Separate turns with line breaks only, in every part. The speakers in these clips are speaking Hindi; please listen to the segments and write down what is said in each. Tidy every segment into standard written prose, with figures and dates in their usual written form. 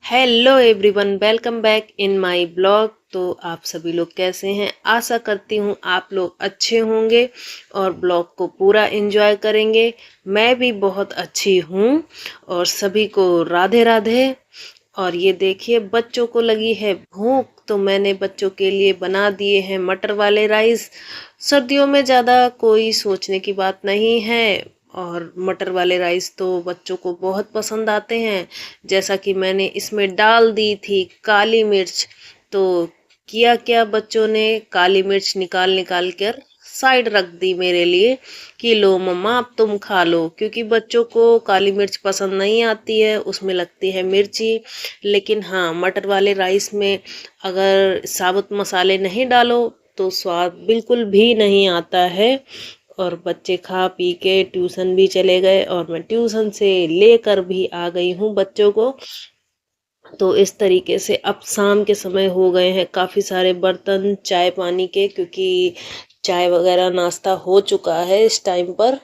Hello everyone, welcome back in my blog. तो आप सभी लोग कैसे हैं? आशा करती हूँ आप लोग अच्छे होंगे और ब्लॉग को पूरा एंजॉय करेंगे। मैं भी बहुत अच्छी हूँ और सभी को राधे राधे। और ये देखिए, बच्चों को लगी है भूख तो मैंने बच्चों के लिए बना दिए हैं मटर वाले राइस। सर्दियों में ज़्यादा कोई सोचने की बात नहीं है और मटर वाले राइस तो बच्चों को बहुत पसंद आते हैं। जैसा कि मैंने इसमें डाल दी थी काली मिर्च, तो किया क्या बच्चों ने, काली मिर्च निकाल निकाल कर साइड रख दी मेरे लिए कि लो मम्मा अब तुम खा लो, क्योंकि बच्चों को काली मिर्च पसंद नहीं आती है, उसमें लगती है मिर्ची। लेकिन हाँ, मटर वाले राइस में अगर साबुत मसाले नहीं डालो तो स्वाद बिल्कुल भी नहीं आता है। और बच्चे खा पी के ट्यूशन भी चले गए और मैं ट्यूशन से लेकर भी आ गई हूँ बच्चों को। तो इस तरीके से अब शाम के समय हो गए हैं काफ़ी सारे बर्तन चाय पानी के, क्योंकि चाय वगैरह नाश्ता हो चुका है इस टाइम पर।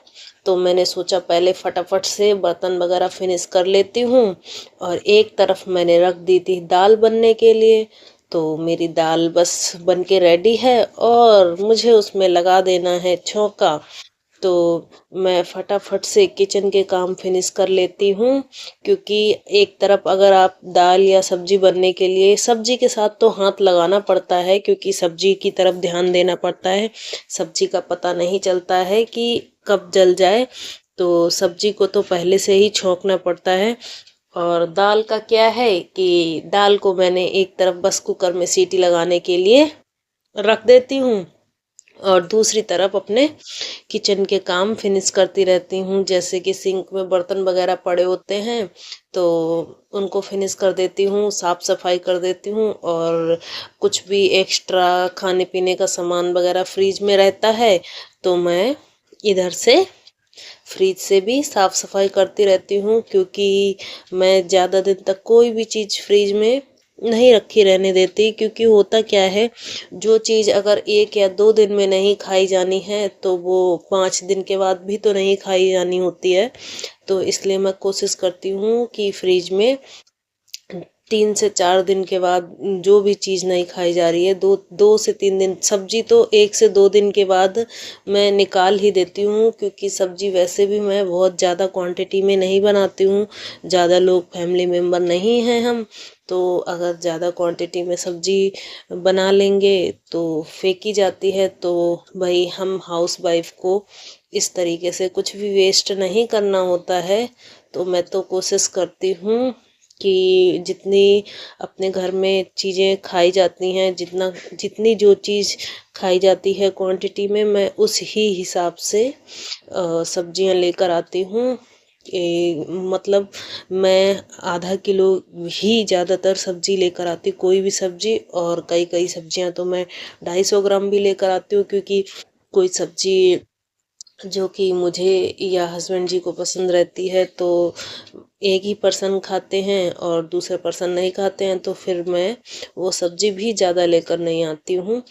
तो मैंने सोचा पहले फटाफट से बर्तन वगैरह फिनिश कर लेती हूँ। और एक तरफ मैंने रख दी थी दाल बनने के लिए, तो मेरी दाल बस बन के रेडी है और मुझे उसमें लगा देना है छौंका। तो मैं फटाफट से किचन के काम फिनिश कर लेती हूँ, क्योंकि एक तरफ अगर आप दाल या सब्जी बनने के लिए, सब्जी के साथ तो हाथ लगाना पड़ता है क्योंकि सब्जी की तरफ ध्यान देना पड़ता है। सब्जी का पता नहीं चलता है कि कब जल जाए, तो सब्जी को तो पहले से ही छौंकना पड़ता है। और दाल का क्या है कि दाल को मैंने एक तरफ बस कुकर में सीटी लगाने के लिए रख देती हूँ और दूसरी तरफ अपने किचन के काम फिनिश करती रहती हूँ। जैसे कि सिंक में बर्तन वगैरह पड़े होते हैं तो उनको फिनिश कर देती हूँ, साफ सफाई कर देती हूँ। और कुछ भी एक्स्ट्रा खाने पीने का सामान वगैरह फ्रिज में रहता है तो मैं इधर से फ्रिज से भी साफ सफाई करती रहती हूँ, क्योंकि मैं ज़्यादा दिन तक कोई भी चीज़ फ्रिज में नहीं रखी रहने देती। क्योंकि होता क्या है, जो चीज़ अगर 1 या 2 दिन में नहीं खाई जानी है तो वो 5 दिन के बाद भी तो नहीं खाई जानी होती है। तो इसलिए मैं कोशिश करती हूँ कि फ्रिज में 3 से 4 दिन के बाद जो भी चीज़ नहीं खाई जा रही है, 2 से 3 दिन, सब्जी तो 1 से 2 दिन के बाद मैं निकाल ही देती हूँ। क्योंकि सब्जी वैसे भी मैं बहुत ज़्यादा क्वांटिटी में नहीं बनाती हूँ, ज़्यादा लोग फैमिली मेम्बर नहीं हैं हम। तो अगर ज़्यादा क्वांटिटी में सब्जी बना लेंगे तो फेंकी जाती है। तो भाई हम हाउस वाइफ को इस तरीके से कुछ भी वेस्ट नहीं करना होता है। तो मैं तो कोशिश करती हूँ कि जितनी अपने घर में चीज़ें खाई जाती हैं, जितनी जो चीज़ खाई जाती है क्वांटिटी में, मैं उस ही हिसाब से सब्जियां लेकर आती हूँ। मतलब मैं आधा किलो ही ज़्यादातर सब्जी लेकर आती, कोई भी सब्जी। और कई कई सब्जियां तो मैं 250 ग्राम भी लेकर आती हूँ, क्योंकि कोई सब्जी जो कि मुझे या हस्बैंड जी को पसंद रहती है तो एक ही पर्सन खाते हैं और दूसरे पर्सन नहीं खाते हैं, तो फिर मैं वो सब्जी भी ज़्यादा लेकर नहीं आती हूँ।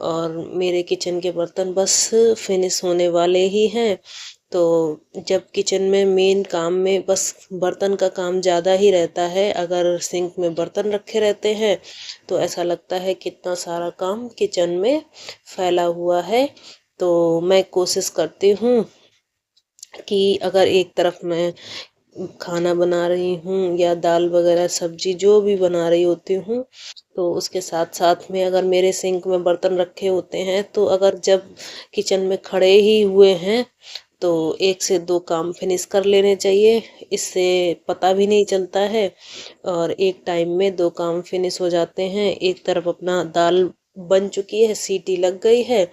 और मेरे किचन के बर्तन बस फिनिश होने वाले ही हैं। तो जब किचन में मेन काम में बस बर्तन का काम ज़्यादा ही रहता है, अगर सिंक में बर्तन रखे रहते हैं तो ऐसा लगता है कितना सारा काम किचन में फैला हुआ है। तो मैं कोशिश करती हूँ कि अगर एक तरफ मैं खाना बना रही हूँ या दाल वगैरह सब्जी जो भी बना रही होती हूँ, तो उसके साथ साथ में अगर मेरे सिंक में बर्तन रखे होते हैं, तो अगर जब किचन में खड़े ही हुए हैं तो 1 से 2 काम फिनिश कर लेने चाहिए। इससे पता भी नहीं चलता है और एक टाइम में 2 काम फिनिश हो जाते हैं। एक तरफ अपना दाल बन चुकी है, सीटी लग गई है,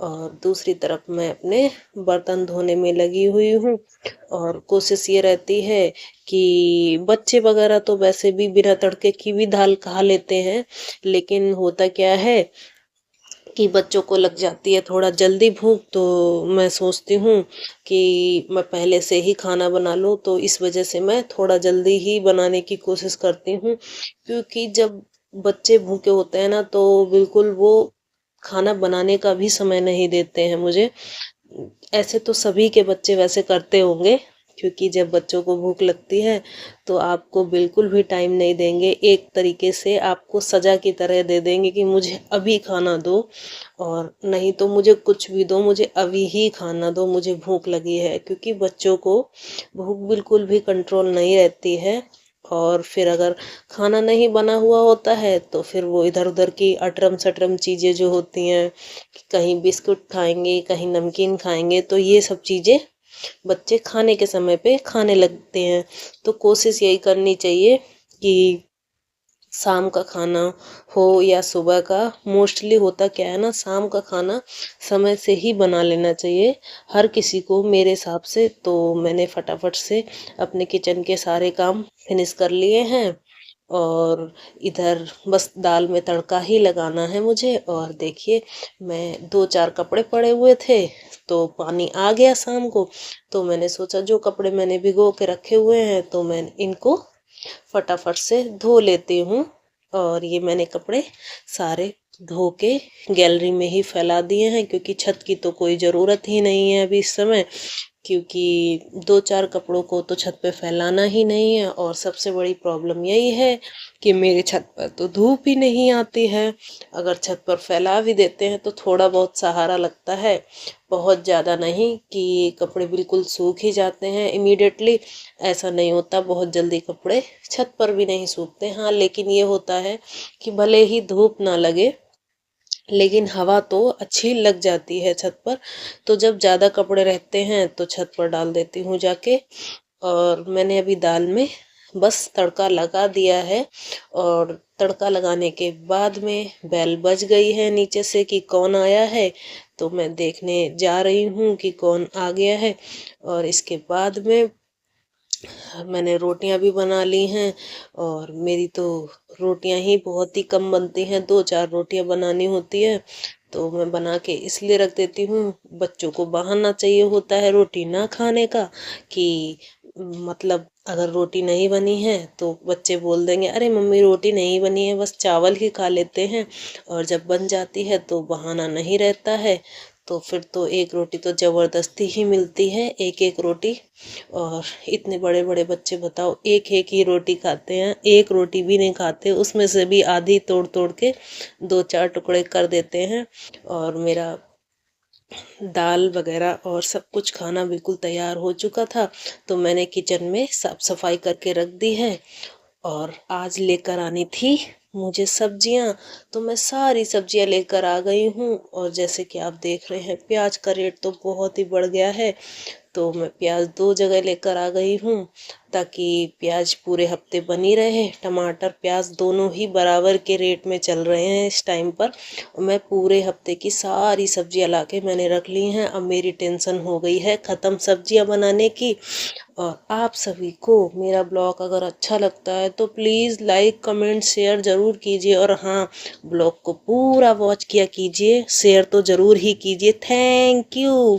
और दूसरी तरफ मैं अपने बर्तन धोने में लगी हुई हूँ। और कोशिश ये रहती है कि बच्चे वगैरह तो वैसे भी बिना तड़के की भी दाल खा लेते हैं, लेकिन होता क्या है कि बच्चों को लग जाती है थोड़ा जल्दी भूख, तो मैं सोचती हूँ कि मैं पहले से ही खाना बना लूँ। तो इस वजह से मैं थोड़ा जल्दी ही बनाने की कोशिश करती हूँ, क्योंकि जब बच्चे भूखे होते हैं ना तो बिल्कुल वो खाना बनाने का भी समय नहीं देते हैं मुझे। ऐसे तो सभी के बच्चे वैसे करते होंगे, क्योंकि जब बच्चों को भूख लगती है तो आपको बिल्कुल भी टाइम नहीं देंगे, एक तरीके से आपको सज़ा की तरह दे देंगे कि मुझे अभी खाना दो, और नहीं तो मुझे कुछ भी दो, मुझे अभी ही खाना दो, मुझे भूख लगी है। क्योंकि बच्चों को भूख बिल्कुल भी कंट्रोल नहीं रहती है, और फिर अगर खाना नहीं बना हुआ होता है तो फिर वो इधर उधर की अटरम सटरम चीज़ें जो होती हैं, कहीं बिस्कुट खाएंगे, कहीं नमकीन खाएंगे, तो ये सब चीज़ें बच्चे खाने के समय पे खाने लगते हैं। तो कोशिश यही करनी चाहिए कि शाम का खाना हो या सुबह का, मोस्टली होता क्या है ना, शाम का खाना समय से ही बना लेना चाहिए हर किसी को। मेरे हिसाब से तो मैंने फटाफट से अपने किचन के सारे काम फिनिश कर लिए हैं, और इधर बस दाल में तड़का ही लगाना है मुझे। और देखिए, मैं 2-4 कपड़े पड़े हुए थे तो पानी आ गया शाम को, तो मैंने सोचा जो कपड़े मैंने भिगो के रखे हुए हैं तो मैं इनको फटाफट से धो लेती हूँ। और ये मैंने कपड़े सारे धो के गैलरी में ही फैला दिए हैं, क्योंकि छत की तो कोई ज़रूरत ही नहीं है अभी इस समय, क्योंकि 2-4 कपड़ों को तो छत पे फैलाना ही नहीं है। और सबसे बड़ी प्रॉब्लम यही है कि मेरे छत पर तो धूप ही नहीं आती है। अगर छत पर फैला भी देते हैं तो थोड़ा बहुत सहारा लगता है, बहुत ज़्यादा नहीं कि कपड़े बिल्कुल सूख ही जाते हैं इमीडिएटली, ऐसा नहीं होता। बहुत जल्दी कपड़े छत पर भी नहीं सूखते। हाँ, लेकिन ये होता है कि भले ही धूप ना लगे लेकिन हवा तो अच्छी लग जाती है छत पर। तो जब ज़्यादा कपड़े रहते हैं तो छत पर डाल देती हूँ जाके। और मैंने अभी दाल में बस तड़का लगा दिया है, और तड़का लगाने के बाद में बेल बज गई है नीचे से कि कौन आया है, तो मैं देखने जा रही हूँ कि कौन आ गया है। और इसके बाद में मैंने रोटियां भी बना ली हैं, और मेरी तो रोटियां ही बहुत ही कम बनती हैं, 2-4 रोटियां बनानी होती है। तो मैं बना के इसलिए रख देती हूँ, बच्चों को बहाना चाहिए होता है रोटी ना खाने का, कि मतलब अगर रोटी नहीं बनी है तो बच्चे बोल देंगे अरे मम्मी रोटी नहीं बनी है, बस चावल ही खा लेते हैं। और जब बन जाती है तो बहाना नहीं रहता है, तो फिर तो एक रोटी तो ज़बरदस्ती ही मिलती है, एक एक रोटी। और इतने बड़े बड़े बच्चे बताओ एक एक ही रोटी खाते हैं, एक रोटी भी नहीं खाते, उसमें से भी आधी तोड़ तोड़ के 2-4 टुकड़े कर देते हैं। और मेरा दाल वगैरह और सब कुछ खाना बिल्कुल तैयार हो चुका था, तो मैंने किचन में साफ सफाई करके रख दी है। और आज लेकर आनी थी मुझे सब्जियां, तो मैं सारी सब्जियां लेकर आ गई हूँ। और जैसे कि आप देख रहे हैं प्याज का रेट तो बहुत ही बढ़ गया है, तो मैं प्याज 2 जगह लेकर आ गई हूँ ताकि प्याज पूरे हफ्ते बनी रहे। टमाटर प्याज दोनों ही बराबर के रेट में चल रहे हैं इस टाइम पर। और मैं पूरे हफ्ते की सारी सब्जियां लाके मैंने रख ली हैं। अब मेरी टेंशन हो गई है ख़त्म सब्जियां बनाने की। और आप सभी को मेरा ब्लॉग अगर अच्छा लगता है तो प्लीज़ लाइक कमेंट शेयर ज़रूर कीजिए। और हाँ, ब्लॉग को पूरा वॉच किया कीजिए, शेयर तो ज़रूर ही कीजिए। Thank you.